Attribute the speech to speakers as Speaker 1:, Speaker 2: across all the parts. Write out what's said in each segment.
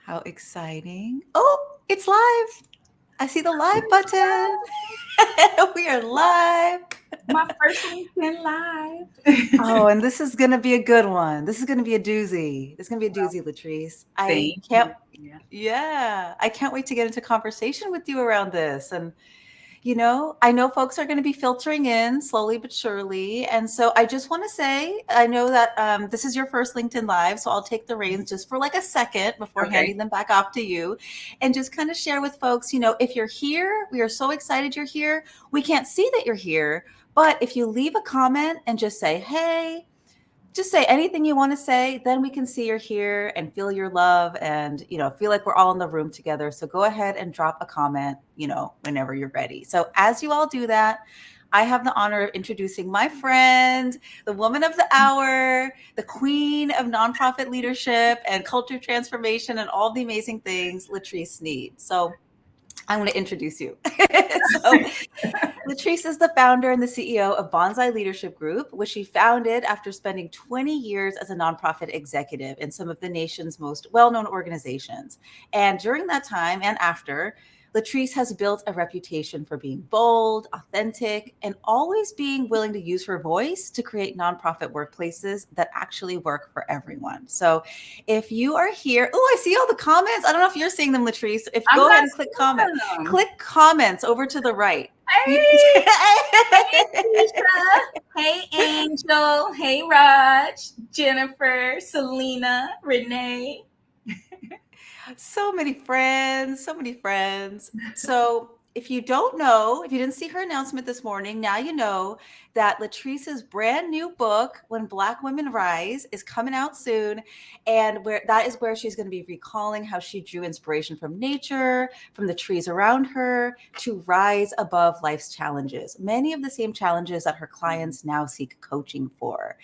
Speaker 1: How exciting. Oh, it's live. I see the live button. We are live.
Speaker 2: My first LinkedIn live.
Speaker 1: Oh, and this is going to be a good one. This is going to be a doozy. This is going to be a
Speaker 2: Well,
Speaker 1: doozy, Latrice.
Speaker 2: thank you. Yeah.
Speaker 1: Yeah, I can't wait to get into conversation with you around this. And I know folks are going to be filtering in slowly but surely. And so I just want to say, I know that this is your first LinkedIn Live, so I'll take the reins just for like a second before
Speaker 2: Okay.
Speaker 1: handing them back off to you and just kind of share with folks, if you're here, we are so excited you're here. We can't see that you're here, but if you leave a comment and just say, hey, just say anything you want to say, then we can see you're here and feel your love and feel like we're all in the room together. So go ahead and drop a comment, whenever you're ready. So as you all do that, I have the honor of introducing my friend, the woman of the hour, the queen of nonprofit leadership and culture transformation and all the amazing things, LaTresse Snead. So I'm going to introduce you. So LaTresse is the founder and the CEO of Bonsai Leadership Group, which she founded after spending 20 years as a nonprofit executive in some of the nation's most well-known organizations. And during that time and after, LaTresse has built a reputation for being bold, authentic, and always being willing to use her voice to create nonprofit workplaces that actually work for everyone. So if you are here, oh, I see all the comments. I don't know if you're seeing them, LaTresse. If
Speaker 2: I'm
Speaker 1: go ahead
Speaker 2: not
Speaker 1: and
Speaker 2: seeing them.
Speaker 1: click comments over to the right. You,
Speaker 2: Hey, hey, Keisha. Hey, Angel. Hey, Raj, Jennifer, Selena, Renee.
Speaker 1: so many friends, so many friends. So if you don't know, if you didn't see her announcement this morning, now you know that LaTresse's brand new book, When Black Women Rise, is coming out soon. And where that is where she's going to be recalling how she drew inspiration from nature, from the trees around her, to rise above life's challenges. Many of the same challenges that her clients now seek coaching for.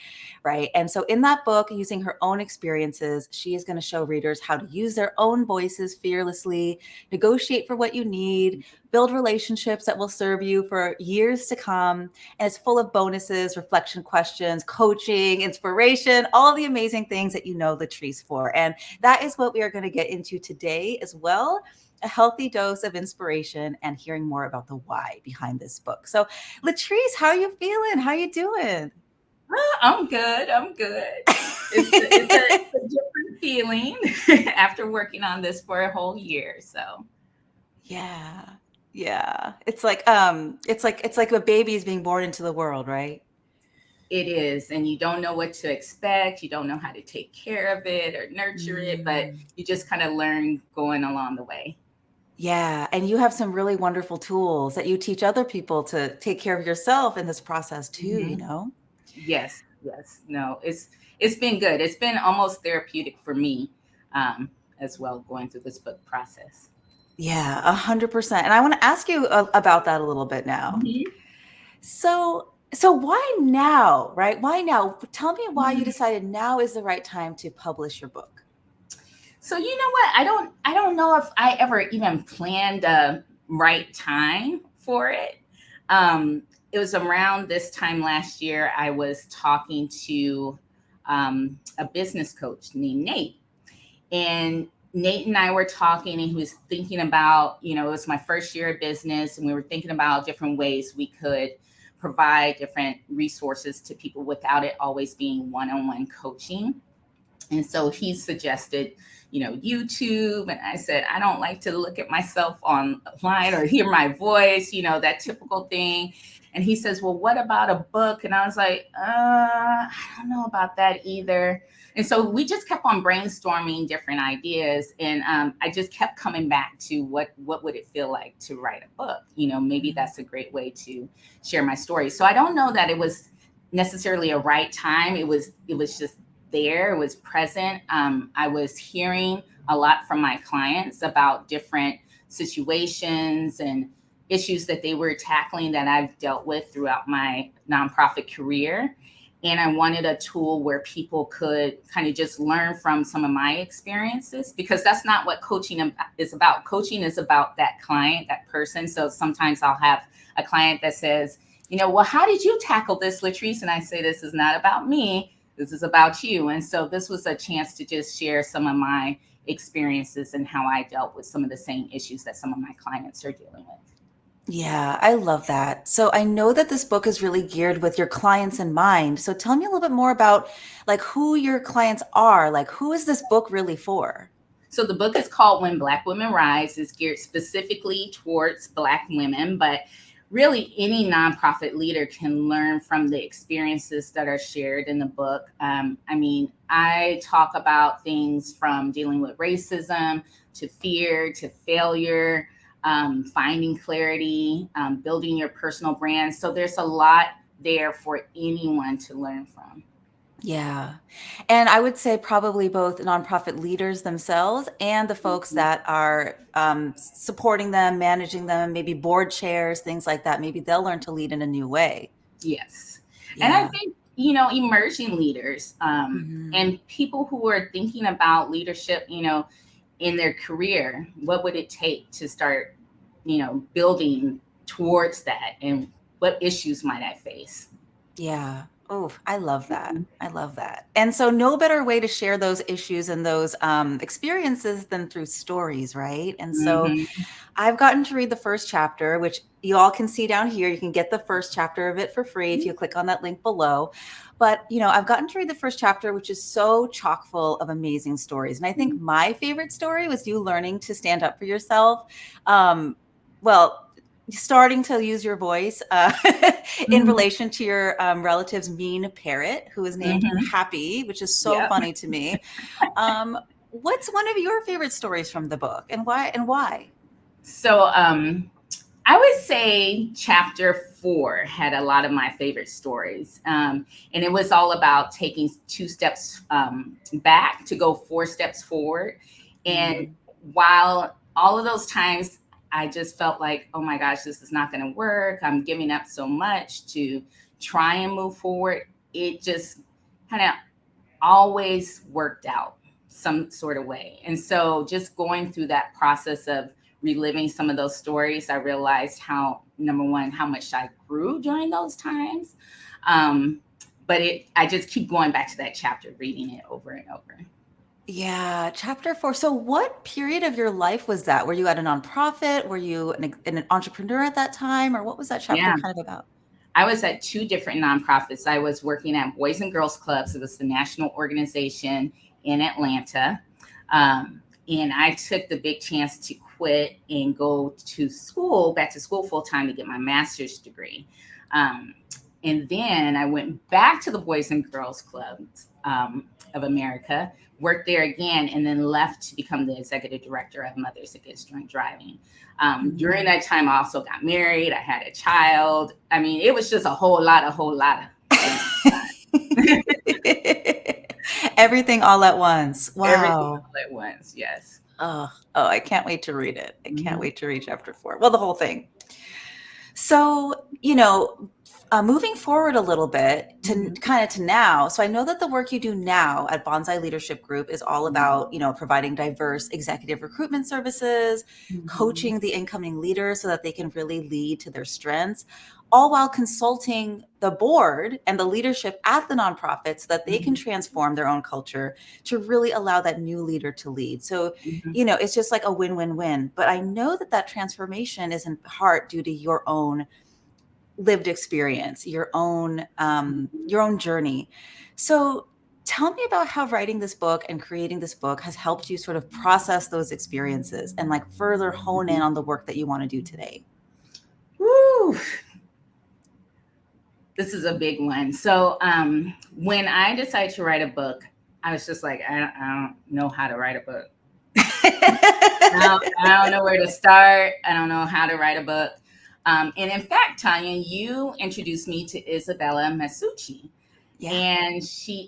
Speaker 1: Right. And so in that book, using her own experiences, she is going to show readers how to use their own voices fearlessly, negotiate for what you need, build relationships that will serve you for years to come. And it's full of bonuses, reflection questions, coaching, inspiration, all the amazing things that you know LaTresse for. And that is what we are going to get into today as well. A healthy dose of inspiration and hearing more about the why behind this book. So, LaTresse, how are you feeling? How are you doing?
Speaker 2: I'm good. I'm good. It's a different feeling after working on this for a whole year. So
Speaker 1: Yeah. Yeah. It's like a baby is being born into the world, right?
Speaker 2: it is, and you don't know what to expect. You don't know how to take care of it or nurture it, but
Speaker 1: Mm.
Speaker 2: you just kind of learn going along the way.
Speaker 1: Yeah, and you have some really wonderful tools that you teach other people to take care of yourself in this process too,
Speaker 2: Mhm. Yes, yes. No, it's been good. It's been almost therapeutic for me as well going through this book process.
Speaker 1: Yeah, 100%. And I want to ask you about that a little bit now.
Speaker 2: Mhm.
Speaker 1: So why now, right? Why now? Tell me why you decided now is the right time to publish your book.
Speaker 2: So you know what? I don't know if I ever even planned a right time for it. It was around this time last year. I was talking to a business coach named Nate, and Nate and I were talking, and he was thinking about, it was my first year of business, and we were thinking about different ways we could provide different resources to people without it always being one-on-one coaching. And so he suggested, YouTube. And I said, I don't like to look at myself online or hear my voice, that typical thing. And he says, well, what about a book? And I was like, I don't know about that either. And so we just kept on brainstorming different ideas. And I just kept coming back to what would it feel like to write a book? Maybe
Speaker 1: Mhm.
Speaker 2: that's a great way to share my story. So I don't know that it was necessarily a right time. It was just there, it was present. I was hearing a lot from my clients about different situations and issues that they were tackling that I've dealt with throughout my nonprofit career. And I wanted a tool where people could kind of just learn from some of my experiences, because that's not what coaching is about. Coaching is about that client, that person. So sometimes I'll have a client that says, well, how did you tackle this, LaTresse? And I say, this is not about me, this is about you. And so this was a chance to just share some of my experiences and how I dealt with some of the same issues that some of my clients are dealing with.
Speaker 1: Yeah, I love that. So I know that this book is really geared with your clients in mind. So tell me a little bit more about like who your clients are. Like who is this book really for?
Speaker 2: So the book is called When Black Women Rise. It's geared specifically towards Black women, but really any nonprofit leader can learn from the experiences that are shared in the book. I talk about things from dealing with racism to fear to failure, finding clarity, building your personal brand. So there's a lot there for anyone to learn from.
Speaker 1: Yeah. And I would say probably both nonprofit leaders themselves and the folks that are supporting them, managing them, maybe board chairs, things like that. Maybe they'll learn to lead in a new way.
Speaker 2: Yes. And I
Speaker 1: Yeah.
Speaker 2: think, emerging leaders
Speaker 1: Hmm.
Speaker 2: and people who are thinking about leadership, in their career, what would it take to start, building towards that? And what issues might I face?
Speaker 1: Yeah. Oh, I love that. I love that. And so, no better way to share those issues and those experiences than through stories, right? And so,
Speaker 2: Mm-hmm.
Speaker 1: I've gotten to read the first chapter, which you all can see down here. You can get the first chapter of it for free if you click on that link below. But, I've gotten to read the first chapter, which is so chock full of amazing stories. And I think my favorite story was you learning to stand up for yourself. Um, well, starting to use your voice in
Speaker 2: Mm-hmm.
Speaker 1: relation to your relative's mean parrot, who is named
Speaker 2: Mm-hmm.
Speaker 1: Happy, which is so
Speaker 2: Yep.
Speaker 1: funny to me. Um, what's one of your favorite stories from the book, and why? And why?
Speaker 2: So I would say chapter 4 had a lot of my favorite stories. And it was all about taking 2 steps back to go 4 steps forward. And
Speaker 1: Mm,
Speaker 2: while all of those times I just felt like, oh my gosh, this is not going to work, I'm giving up so much to try and move forward, it just kind of always worked out some sort of way. And so just going through that process of reliving some of those stories, I realized how, number one, how much I grew during those times. Um, I just keep going back to that chapter, reading it over and over.
Speaker 1: yeah, chapter 4. So, what period of your life was that? Were you at a nonprofit? Were you an entrepreneur at that time, or what was that chapter
Speaker 2: Yeah.
Speaker 1: kind of about?
Speaker 2: I was at 2 different nonprofits. I was working at Boys and Girls Clubs. It was the national organization in Atlanta. And I took the big chance to quit and go to school, back to school full time to get my master's degree. Um, and then I went back to the Boys and Girls Clubs of America, worked there again, and then left to become the executive director of Mothers Against Drunk Driving. During
Speaker 1: Mhm.
Speaker 2: that time, I also got married. I had a child. I mean, it was just a whole lot of things.
Speaker 1: Everything all at once.
Speaker 2: Everything
Speaker 1: Wow.
Speaker 2: all at once. Yes.
Speaker 1: Oh, I can't wait to read it. I can't
Speaker 2: Mhm.
Speaker 1: wait to read chapter 4. Well, the whole thing. So, moving forward a little bit to
Speaker 2: Mhm.
Speaker 1: kind of to now. So I know that the work you do now at Bonsai Leadership Group is all about, providing diverse executive recruitment services,
Speaker 2: Mhm.
Speaker 1: coaching the incoming leaders so that they can really lead to their strengths, all while consulting the board and the leadership at the nonprofit so that they can
Speaker 2: Mhm.
Speaker 1: transform their own culture to really allow that new leader to lead. So,
Speaker 2: Mhm.
Speaker 1: it's just like a win-win-win. But I know that that transformation is in part due to your own lived experience, your own journey. So tell me about how writing this book and creating this book has helped you sort of process those experiences and like further hone in
Speaker 2: Mhm.
Speaker 1: on the work that you want to do today.
Speaker 2: Woo. This is a big one. So when I decided to write a book, I was just like, I don't know how to write a book. I don't know where to start. I don't know how to write a book. And in fact, Tanya, you introduced me to Isabella Masucci.
Speaker 1: Yeah.
Speaker 2: And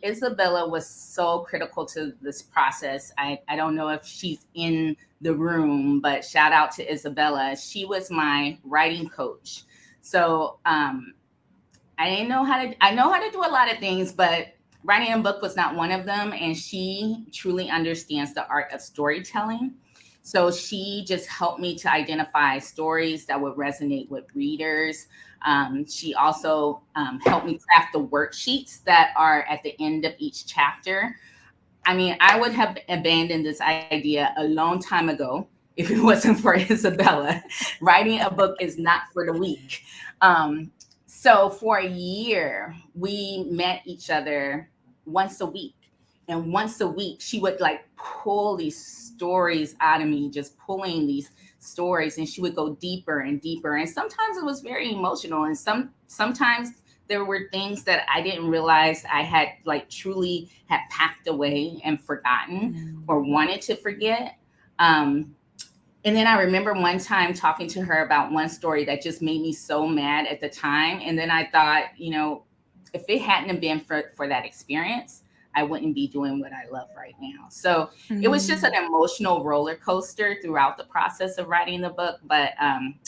Speaker 2: Isabella was so critical to this process. I don't know if she's in the room, but shout out to Isabella. She was my writing coach. So I know how to do a lot of things, but writing a book was not one of them. And she truly understands the art of storytelling. So she just helped me to identify stories that would resonate with readers. She also helped me craft the worksheets that are at the end of each chapter. I mean, I would have abandoned this idea a long time ago if it wasn't for Isabella. Writing a book is not for the weak. Um, so for a year, we met each other once a week. And once a week, she would like pull these stories out of me, just pulling these stories, and she would go deeper and deeper. And sometimes it was very emotional, and sometimes there were things that I didn't realize I had like truly had packed away and forgotten or wanted to forget. Um, and then I remember one time talking to her about one story that just made me so mad at the time. And then I thought, if it hadn't have been for that experience, I wouldn't be doing what I love right now. So it was just an emotional roller coaster throughout the process of writing the book. But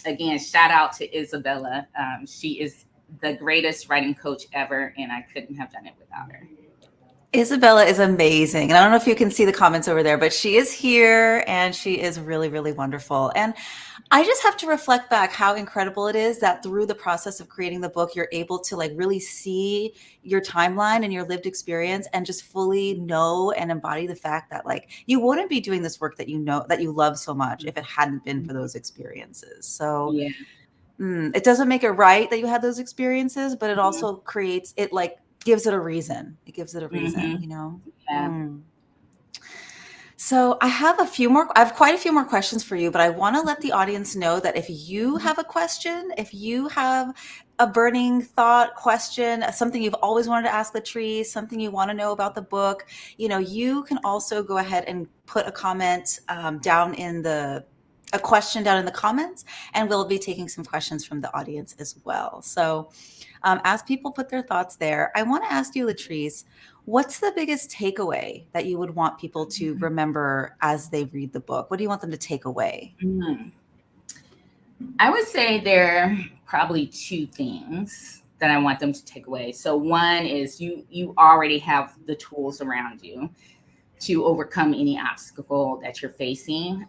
Speaker 2: again, shout out to Isabella. She is the greatest writing coach ever, and I couldn't have done it without her.
Speaker 1: Isabella is amazing. And I don't know if you can see the comments over there, but she is here and she is really, really wonderful. And I just have to reflect back how incredible it is that through the process of creating the book, you're able to like really see your timeline and your lived experience and just fully know and embody the fact that like you wouldn't be doing this work that you know that you love so much if it hadn't been for those experiences. So
Speaker 2: Yeah.
Speaker 1: it doesn't make it right that you had those experiences, but it
Speaker 2: Mm-hmm.
Speaker 1: also creates it like gives it a reason. It gives it a reason,
Speaker 2: Mm-hmm.
Speaker 1: you know?
Speaker 2: Yeah.
Speaker 1: So I have quite a few more questions for you, but I want to let the audience know that if you have a question, if you have a burning thought, question, something you've always wanted to ask LaTresse, something you want to know about the book, you can also go ahead and put a comment a question down in the comments, and we'll be taking some questions from the audience as well. So as people put their thoughts there, I want to ask you, LaTresse, what's the biggest takeaway that you would want people to remember as they read the book? What do you want them to take away?
Speaker 2: Mm-hmm. I would say there are probably two things that I want them to take away. So one is you already have the tools around you to overcome any obstacle that you're facing.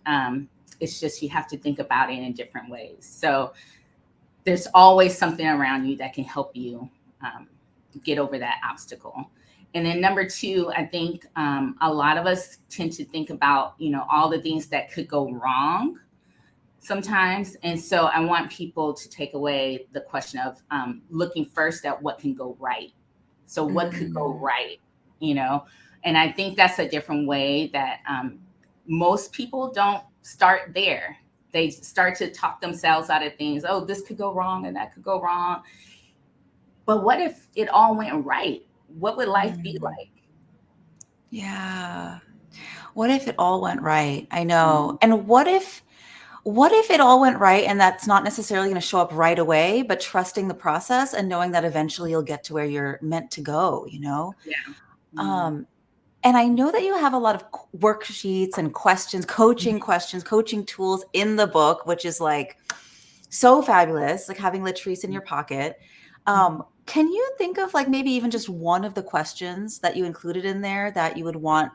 Speaker 2: It's just you have to think about it in different ways. So there's always something around you that can help you get over that obstacle. And then number two, I think a lot of us tend to think about, all the things that could go wrong sometimes. And so I want people to take away the question of looking first at what can go right. So what could go right, and I think that's a different way that most people don't start there. They start to talk themselves out of things. Oh, this could go wrong and that could go wrong. But what if it all went right? What would life be like?
Speaker 1: Yeah. What if it all went right? I know. And what if it all went right and that's not necessarily going to show up right away, but trusting the process and knowing that eventually you'll get to where you're meant to go,
Speaker 2: Yeah.
Speaker 1: Um, and I know that you have a lot of worksheets and questions, coaching tools in the book, which is like so fabulous, like having LaTresse in your pocket. Can you think of like maybe even just one of the questions that you included in there that you would want,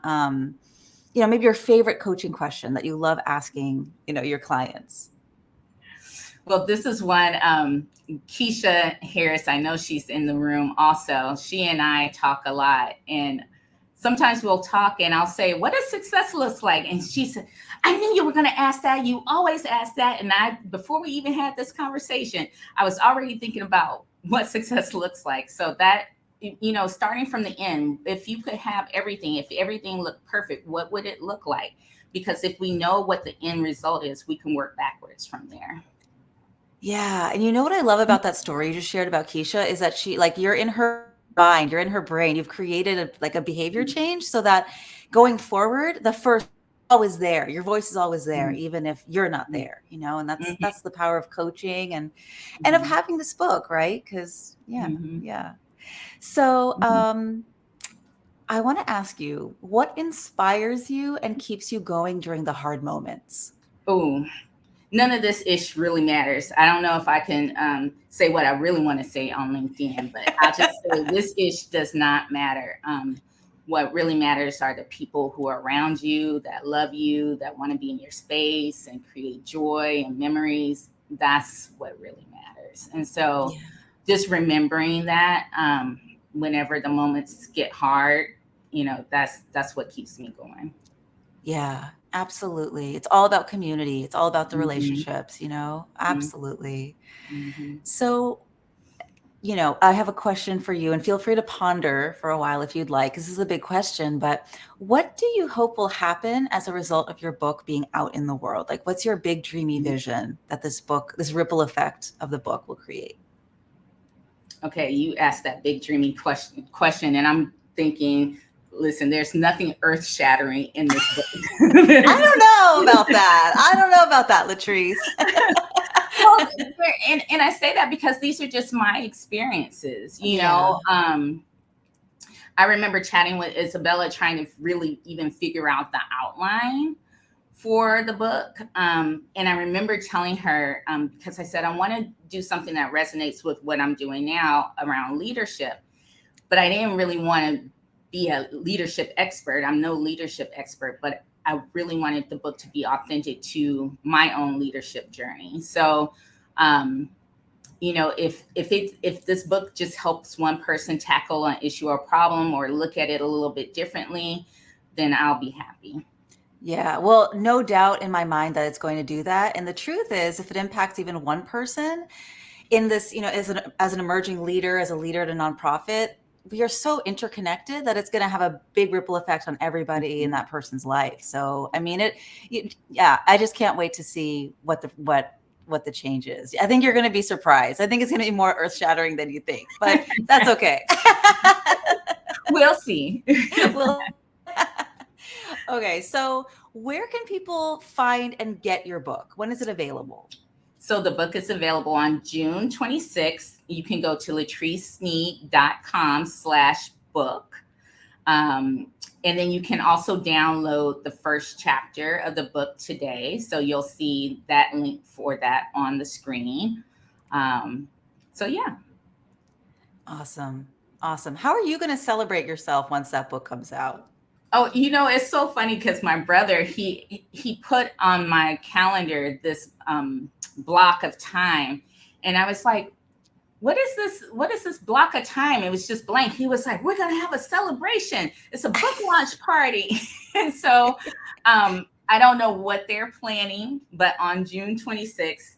Speaker 1: maybe your favorite coaching question that you love asking, your clients?
Speaker 2: Well, this is one. Keisha Harris, I know she's in the room also. She and I talk a lot. And sometimes we'll talk and I'll say, what does success look like? And she said, I knew you were going to ask that. You always ask that. And before we even had this conversation, I was already thinking about what success looks like. So that, starting from the end, if you could have everything, if everything looked perfect, what would it look like? Because if we know what the end result is, we can work backwards from there.
Speaker 1: Yeah. And you know what I love about that story you just shared about Keisha is that you're in her mind, you're in her brain, you've created a behavior change so that going forward, the first always there. Your voice is always there, even if you're not there, and that's the power of coaching and of having this book, right? Because yeah. So I want to ask you, what inspires you and keeps you going during the hard moments?
Speaker 2: Oh, none of this ish really matters. I don't know if I can say what I really want to say on LinkedIn, but I'll just say this ish does not matter. What really matters are the people who are around you, that love you, that want to be in your space and create joy and memories. That's what really matters. And so
Speaker 1: Yeah.
Speaker 2: just remembering that whenever the moments get hard, that's what keeps me going.
Speaker 1: Yeah, absolutely. It's all about community. It's all about the
Speaker 2: Mm-hmm.
Speaker 1: relationships, Absolutely.
Speaker 2: Mm-hmm.
Speaker 1: So, I have a question for you, and feel free to ponder for a while if you'd like, because this is a big question. But what do you hope will happen as a result of your book being out in the world? Like, what's your big dreamy vision that this ripple effect of the book will create?
Speaker 2: Okay, you asked that big dreamy question, and I'm thinking, listen, there's nothing earth shattering in this book.
Speaker 1: I don't know about that. I don't know about that, LaTresse.
Speaker 2: Well, and I say that because these are just my experiences.
Speaker 1: Yeah.
Speaker 2: I remember chatting with Isabella, trying to really even figure out the outline for the book. And I remember telling her, because I said, I want to do something that resonates with what I'm doing now around leadership, but I didn't really want to be a leadership expert. I'm no leadership expert, but I really wanted the book to be authentic to my own leadership journey. So, if this book just helps one person tackle an issue or problem or look at it a little bit differently, then I'll be happy.
Speaker 1: Yeah, well, no doubt in my mind that it's going to do that. And the truth is, if it impacts even one person in this, as an emerging leader, as a leader at a nonprofit, we are so interconnected that it's going to have a big ripple effect on everybody in that person's life. So, I mean, yeah, I just can't wait to see what the change is. I think you're going to be surprised. I think it's going to be more earth shattering than you think, but that's okay.
Speaker 2: We'll see.
Speaker 1: Well, okay, so where can people find and get your book? When is it available?
Speaker 2: So the book is available on June 26th. You can go to LaTresseSnead.com/book. And then you can also download the first chapter of the book today. So you'll see that link for that on the screen. So yeah.
Speaker 1: Awesome. Awesome. How are you going to celebrate yourself once that book comes out?
Speaker 2: Oh, it's so funny because my brother, he put on my calendar this block of time. And I was like, what is this? What is this block of time? It was just blank. He was like, we're going to have a celebration. It's a book launch party. And so I don't know what they're planning, but on June 26th,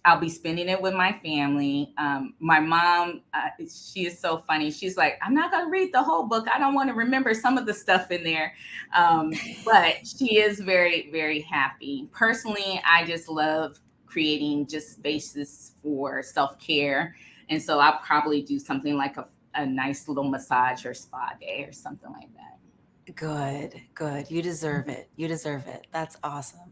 Speaker 2: I'll be spending it with my family. My mom, she is so funny. She's like, I'm not going to read the whole book. I don't want to remember some of the stuff in there. But she is very, very happy. Personally, I just love creating just spaces for self-care. And so I'll probably do something like a nice little massage or spa day or something like that.
Speaker 1: Good, good. You deserve it. You deserve it. That's awesome.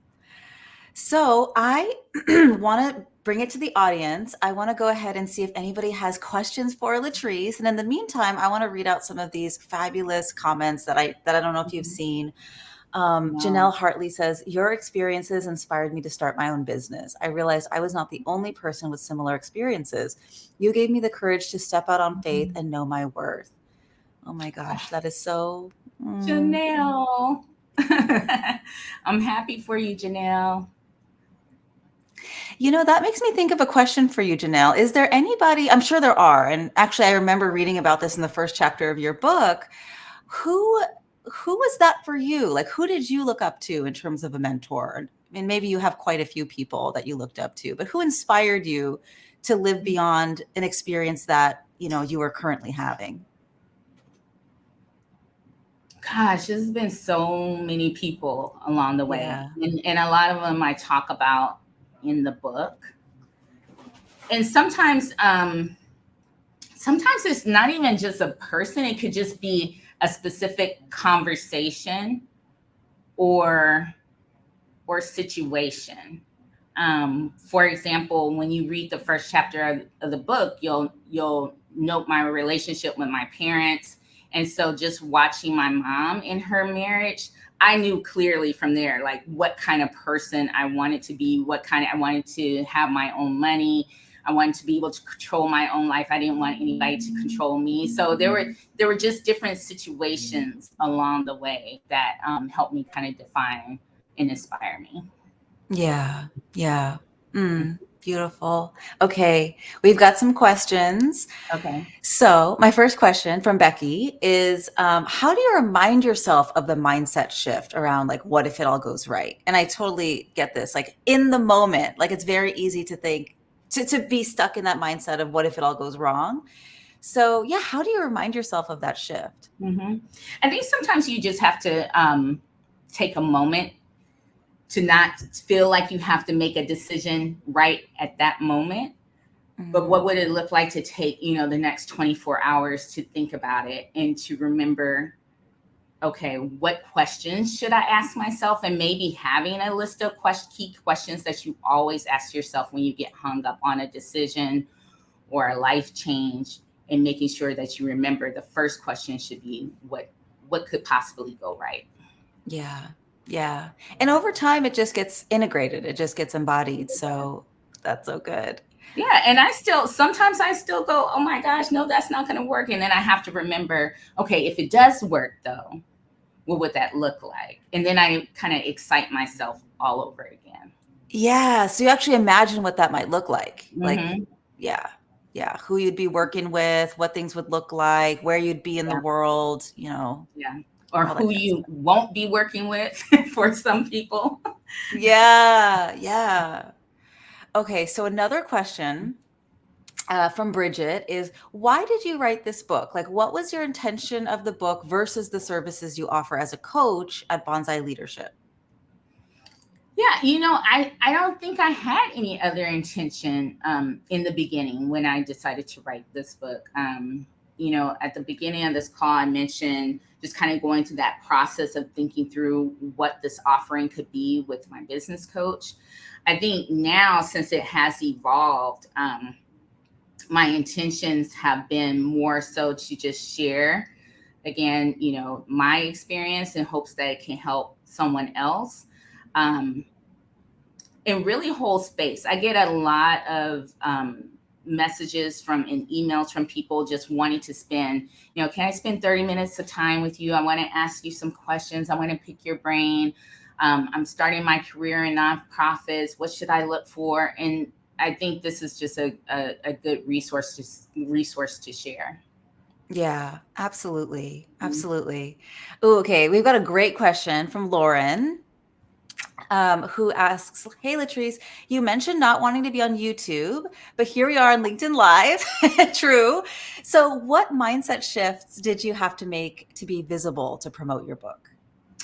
Speaker 1: So I want to bring it to the audience. I want to go ahead and see if anybody has questions for LaTresse. And in the meantime, I want to read out some of these fabulous comments that I don't know if you've seen. Janelle Hartley says, your experiences inspired me to start my own business. I realized I was not the only person with similar experiences. You gave me the courage to step out on faith and know my worth. Oh my gosh, that is so...
Speaker 2: Janelle. I'm happy for you, Janelle.
Speaker 1: That makes me think of a question for you, Janelle. Is there anybody, I'm sure there are, and actually I remember reading about this in the first chapter of your book, who was that for you? Like, who did you look up to in terms of a mentor? I mean, maybe you have quite a few people that you looked up to, but who inspired you to live beyond an experience that, you are currently having?
Speaker 2: Gosh, there's been so many people along the way.
Speaker 1: Yeah.
Speaker 2: And a lot of them I talk about in the book. And sometimes it's not even just a person. It could just be a specific conversation or situation. For example, when you read the first chapter of the book, you'll note my relationship with my parents. And so just watching my mom in her marriage, I knew clearly from there, like what kind of person I wanted to be, I wanted to have my own money. I wanted to be able to control my own life. I didn't want anybody to control me. So there were just different situations along the way that helped me kind of define and inspire me.
Speaker 1: Yeah. Yeah. Beautiful. Okay, we've got some questions.
Speaker 2: Okay.
Speaker 1: So, my first question from Becky is, how do you remind yourself of the mindset shift around like, what if it all goes right? And I totally get this. Like in the moment, like it's very easy to think, to be stuck in that mindset of what if it all goes wrong. So, yeah, how do you remind yourself of that shift?
Speaker 2: hmm I think sometimes you just have to take a moment to not feel like you have to make a decision right at that moment. But what
Speaker 1: Mhm.
Speaker 2: would it look like to take, the next 24 hours to think about it and to remember, okay, what questions should I ask myself? And maybe having a list of key questions that you always ask yourself when you get hung up on a decision or a life change, and making sure that you remember the first question should be what could possibly go right.
Speaker 1: Yeah. Yeah. And over time, it just gets integrated, it just gets embodied. So, that's so good.
Speaker 2: Yeah, and sometimes I still go, oh my gosh, no, that's not going to work, and then I have to remember, okay, if it does work though, what would that look like? And then I kind of excite myself all over again.
Speaker 1: Yeah, so you actually imagine what that might look like,
Speaker 2: hmm
Speaker 1: yeah, yeah, who you'd be working with, what things would look like, where you'd be in the
Speaker 2: Yeah,
Speaker 1: world,
Speaker 2: yeah. Or
Speaker 1: all that
Speaker 2: who
Speaker 1: kind of
Speaker 2: you
Speaker 1: stuff.
Speaker 2: won't be working with for some people.
Speaker 1: Yeah, yeah. Okay, so another question from Bridget is, why did you write this book? Like, what was your intention of the book versus the services you offer as a coach at Bonsai Leadership?
Speaker 2: Yeah, I don't think I had any other intention in the beginning when I decided to write this book. At the beginning of this call, I mentioned just kind of going through that process of thinking through what this offering could be with my business coach. I think now, since it has evolved, my intentions have been more so to just share again, my experience in hopes that it can help someone else. Um, and really hold space. I get a lot of messages and emails from people just wanting to spend, can I spend 30 minutes of time with you? I want to ask you some questions. I want to pick your brain. I'm starting my career in nonprofits. What should I look for? And I think this is just a good resource to share.
Speaker 1: Yeah, absolutely.
Speaker 2: Mm-hmm.
Speaker 1: Absolutely. Ooh, okay, we've got a great question from Lauren, who asks, "Hey, Latrice, you mentioned not wanting to be on YouTube, but here we are on LinkedIn Live." True. So, what mindset shifts did you have to make to be visible to promote your book?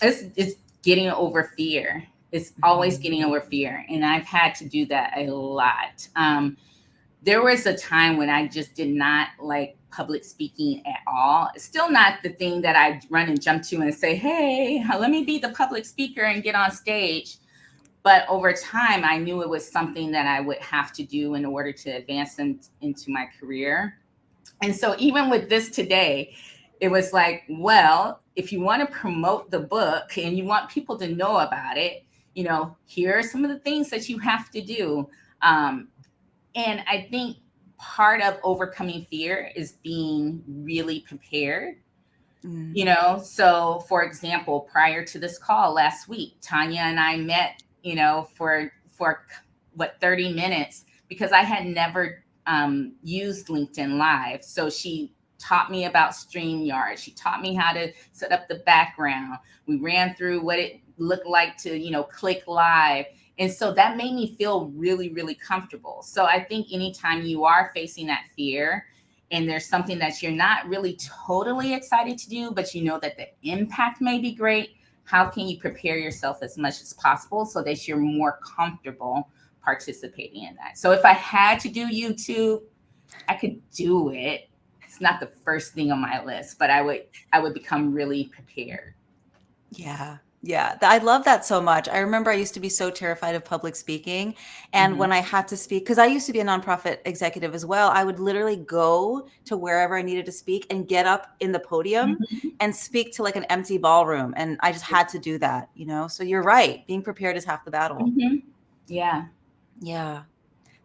Speaker 2: It's getting over fear. It's always
Speaker 1: Mhm.
Speaker 2: getting over fear, and I've had to do that a lot. There was a time when I just did not like public speaking at all. It's still not the thing that I run and jump to and say, hey, let me be the public speaker and get on stage. But over time, I knew it was something that I would have to do in order to advance into my career. And so even with this today, it was like, well, if you want to promote the book and you want people to know about it, here are some of the things that you have to do. And I think part of overcoming fear is being really prepared.
Speaker 1: Mm.
Speaker 2: So for example, prior to this call last week, Tanya and I met, for what, 30 minutes, because I had never used LinkedIn Live. So she taught me about StreamYard. She taught me how to set up the background. We ran through what it looked like to, click live. And so that made me feel really, really comfortable. So I think anytime you are facing that fear, and there's something that you're not really totally excited to do, but you know that the impact may be great, how can you prepare yourself as much as possible so that you're more comfortable participating in that? So if I had to do YouTube, I could do it. It's not the first thing on my list, but I would become really prepared.
Speaker 1: Yeah. Yeah. I love that so much. I remember I used to be so terrified of public speaking. And
Speaker 2: hmm
Speaker 1: when I had to speak, because I used to be a nonprofit executive as well, I would literally go to wherever I needed to speak and get up in the podium
Speaker 2: hmm
Speaker 1: and speak to like an empty ballroom. And I just had to do that. So you're right. Being prepared is half the battle.
Speaker 2: hmm Yeah.
Speaker 1: Yeah.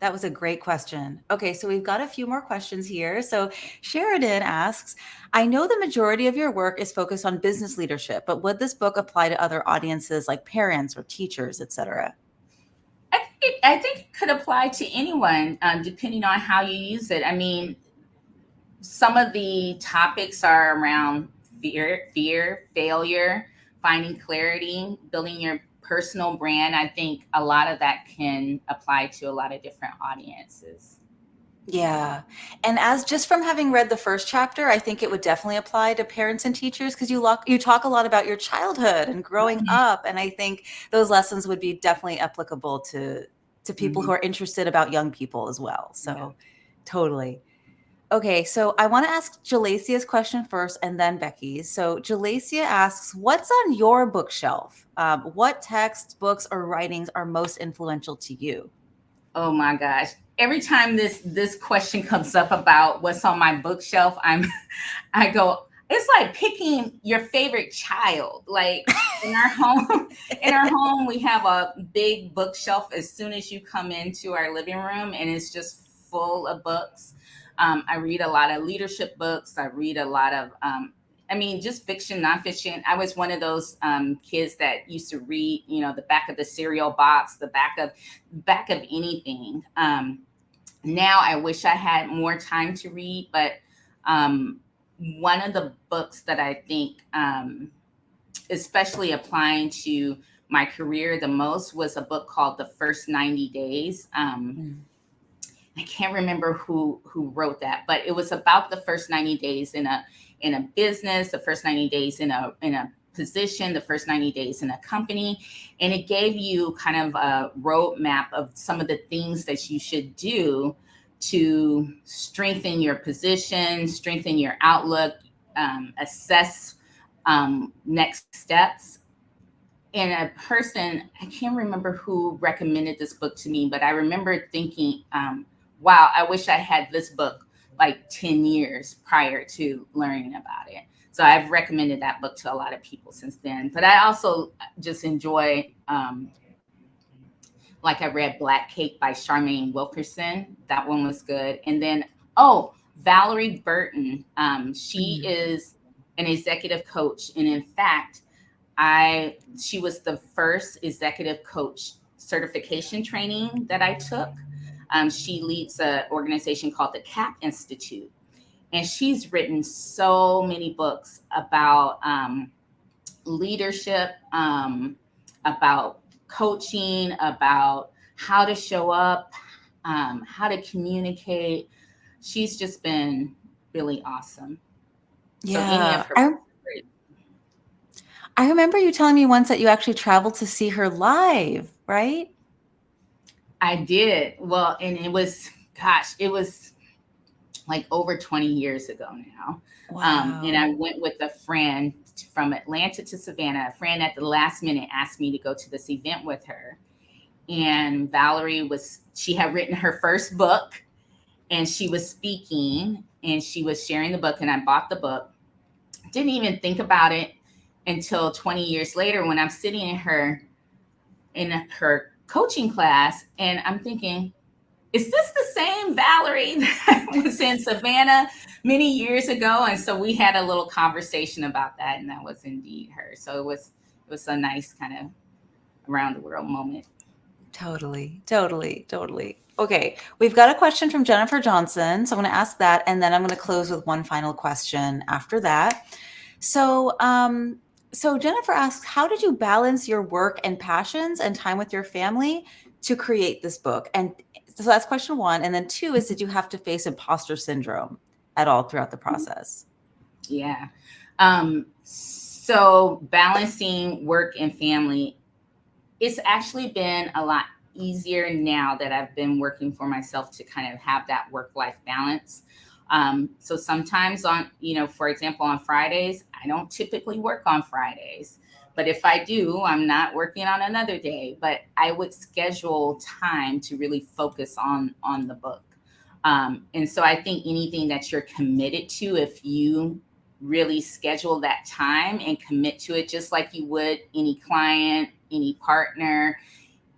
Speaker 1: That was a great question. Okay, so we've got a few more questions here. So Sheridan asks, I know the majority of your work is focused on business leadership, but would this book apply to other audiences like parents or teachers, etc.?
Speaker 2: I think it could apply to anyone, depending on how you use it. I mean, some of the topics are around fear, failure, finding clarity, building your personal brand. I think a lot of that can apply to a lot of different audiences.
Speaker 1: Yeah. And as just from having read the first chapter, I think it would definitely apply to parents and teachers because you talk a lot about your childhood and growing up. And I think those lessons would be definitely applicable to people who
Speaker 2: Mhm.
Speaker 1: are interested about young people as well.
Speaker 2: Yeah.
Speaker 1: So totally. Okay, so I want to ask Jalacia's question first and then Becky's. So Jalacia asks, what's on your bookshelf? What texts, books, or writings are most influential to you?
Speaker 2: Oh my gosh. Every time this question comes up about what's on my bookshelf, I go, it's like picking your favorite child. Like in our home, in our home, we have a big bookshelf as soon as you come into our living room, and it's just full of books. I read a lot of leadership books. I read a lot of, I mean, just fiction, nonfiction. I was one of those kids that used to read, the back of the cereal box, the back of anything. Now I wish I had more time to read, but um, one of the books that I think, especially applying to my career the most, was a book called The First 90 Days.
Speaker 1: Mm.
Speaker 2: I can't remember who wrote that, but it was about the first 90 days in a business, the first 90 days in a position, the first 90 days in a company. And it gave you kind of a roadmap of some of the things that you should do to strengthen your position, strengthen your outlook, assess next steps. And a person, I can't remember who recommended this book to me, but I remember thinking, wow, I wish I had this book like 10 years prior to learning about it. So I've recommended that book to a lot of people since then. But I also just enjoy, like I read Black Cake by Charmaine Wilkerson. That one was good. And then, oh, Valerie Burton. She
Speaker 1: Mm.
Speaker 2: is an executive coach. And in fact, she was the first executive coach certification training that I took. She leads an organization called the CAP Institute, and she's written so many books about leadership, about coaching, about how to show up, how to communicate. She's just been really awesome. So any of
Speaker 1: Yeah.
Speaker 2: her
Speaker 1: I
Speaker 2: books are great.
Speaker 1: I remember you telling me once that you actually traveled to see her live, right?
Speaker 2: I did. Well, and it was, gosh, it was like over 20 years ago now. And I
Speaker 1: Wow.
Speaker 2: went with a friend from Atlanta to Savannah. A friend at the last minute asked me to go to this event with her. And she had written her first book, and she was speaking and she was sharing the book, and I bought the book. Didn't even think about it until 20 years later when I'm sitting in her coaching class, and I'm thinking, is this the same Valerie that was in Savannah many years ago? And so we had a little conversation about that, and that was indeed her. So it was a nice kind of around the world moment.
Speaker 1: Totally, totally, totally. Okay, we've got a question from Jennifer Johnson. So I'm going to ask that, and then I'm going to close with one final question after that. So, so Jennifer asks, how did you balance your work and passions and time with your family to create this book? And so that's question one. And then two is, did you have to face imposter syndrome at all throughout the process?
Speaker 2: Yeah. So balancing work and family, it's actually been a lot easier now that I've been working for myself to kind of have that work-life balance. So sometimes for example, on Fridays, I don't typically work on Fridays. But if I do, I'm not working on another day. But I would schedule time to really focus on the book. And so I think anything that you're committed to, if you really schedule that time and commit to it, just like you would any client, any partner,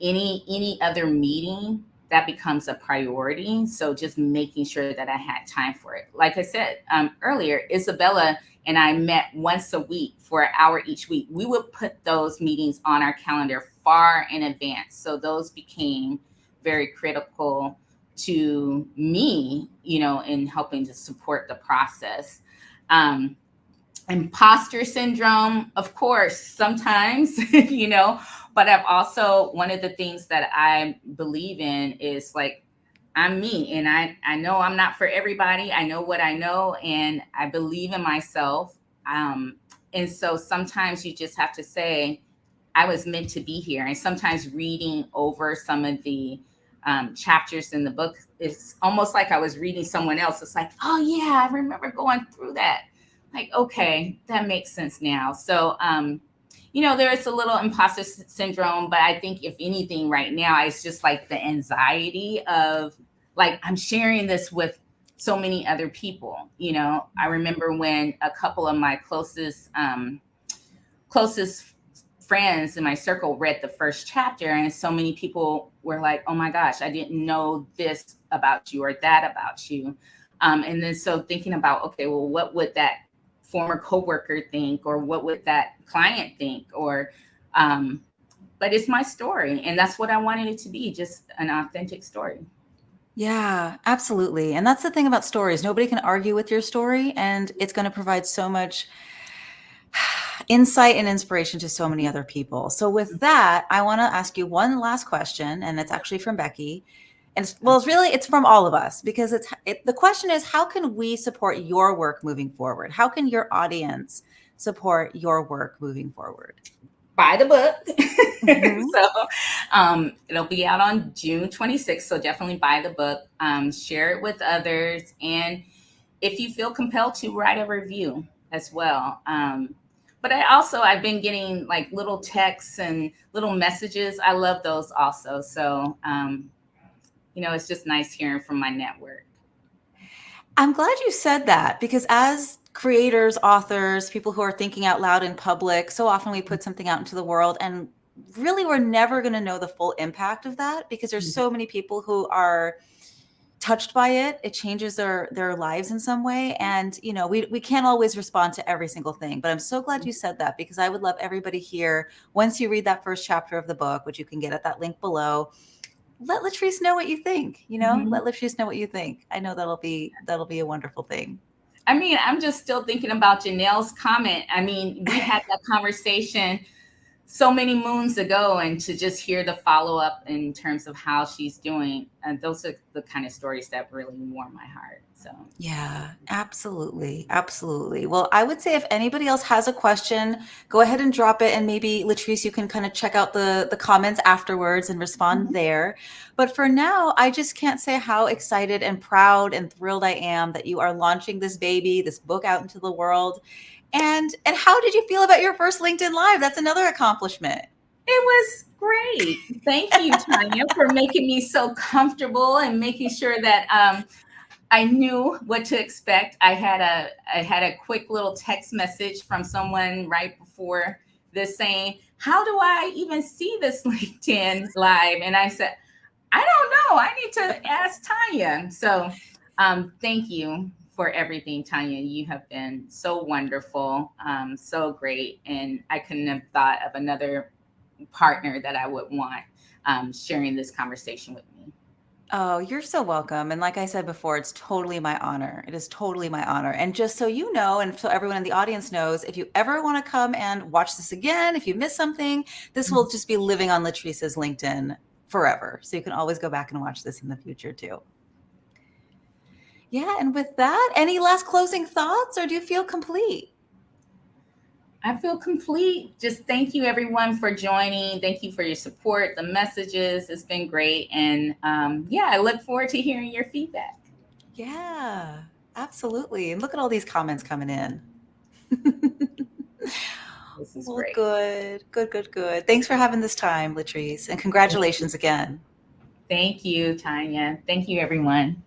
Speaker 2: any other meeting, that becomes a priority. So just making sure that I had time for it. Like I said earlier, Isabella and I met once a week for an hour each week. We would put those meetings on our calendar far in advance. So those became very critical to me, in helping to support the process. Imposter syndrome, of course, sometimes, but I've also, one of the things that I believe in is like, I'm me, and I know I'm not for everybody. I know what I know, and I believe in myself. And so sometimes you just have to say, I was meant to be here. And sometimes reading over some of the chapters in the book, it's almost like I was reading someone else. It's like, oh yeah, I remember going through that. Like, okay, that makes sense now. So, there is a little imposter syndrome, but I think if anything right now, it's just like the anxiety of like, I'm sharing this with so many other people. I remember when a couple of my closest friends in my circle read the first chapter, and so many people were like, oh my gosh, I didn't know this about you or that about you. And then so thinking about, okay, well, what would that former coworker think, or what would that client think, or but it's my story, and that's what I wanted it to be, just an authentic story.
Speaker 1: Yeah, absolutely. And that's the thing about stories. Nobody can argue with your story, and it's going to provide so much insight and inspiration to so many other people. So with that, I want to ask you one last question, and it's actually from Becky. And it's from all of us, because the question is, how can we support your work moving forward? How can your audience support your work moving forward?
Speaker 2: Buy the book.
Speaker 1: Mm-hmm.
Speaker 2: So it'll be out on June 26th. So definitely buy the book, share it with others. And if you feel compelled to, write a review as well. But I've been getting like little texts and little messages. I love those also. So, it's just nice hearing from my network.
Speaker 1: I'm glad you said that, because as creators, authors, people who are thinking out loud in public, so often we put something out into the world, and really we're never going to know the full impact of that, because there's so many people who are touched by it. It changes their lives in some way. And, we can't always respond to every single thing, but I'm so glad you said that, because I would love everybody here, once you read that first chapter of the book, which you can get at that link below, let LaTresse know what you think, let LaTresse know what you think. I know that'll be a wonderful thing.
Speaker 2: I mean, I'm just still thinking about Janelle's comment. I mean, we had that conversation so many moons ago, and to just hear the follow-up in terms of how she's doing, and those are the kind of stories that really warm my heart. So
Speaker 1: Yeah, absolutely. Absolutely. Well, I would say if anybody else has a question, go ahead and drop it. And maybe LaTresse, you can kind of check out the comments afterwards and respond there. But for now, I just can't say how excited and proud and thrilled I am that you are launching this baby, this book out into the world. And how did you feel about your first LinkedIn Live? That's another accomplishment.
Speaker 2: it was great. Thank you, Tanya, for making me so comfortable and making sure that I knew what to expect. I had a quick little text message from someone right before this saying, how do I even see this LinkedIn Live? And I said, I don't know. I need to ask Tanya. So thank you for everything, Tanya. You have been so wonderful, so great. And I couldn't have thought of another partner that I would want sharing this conversation with me.
Speaker 1: Oh, you're so welcome. And like I said before, it's totally my honor. It is totally my honor. And just so you know, and so everyone in the audience knows, if you ever want to come and watch this again, if you miss something, this will just be living on LaTresse's LinkedIn forever. So you can always go back and watch this in the future too. Yeah. And with that, any last closing thoughts, or do you feel complete?
Speaker 2: I feel complete. Just thank you, everyone, for joining. Thank you for your support, the messages. It's been great. And I look forward to hearing your feedback.
Speaker 1: Yeah, absolutely. And look at all these comments coming in.
Speaker 2: This is
Speaker 1: Well,
Speaker 2: great.
Speaker 1: good, good, good, good. Thanks for having this time, LaTresse, and congratulations again.
Speaker 2: Thank you, Tanya. Thank you, everyone.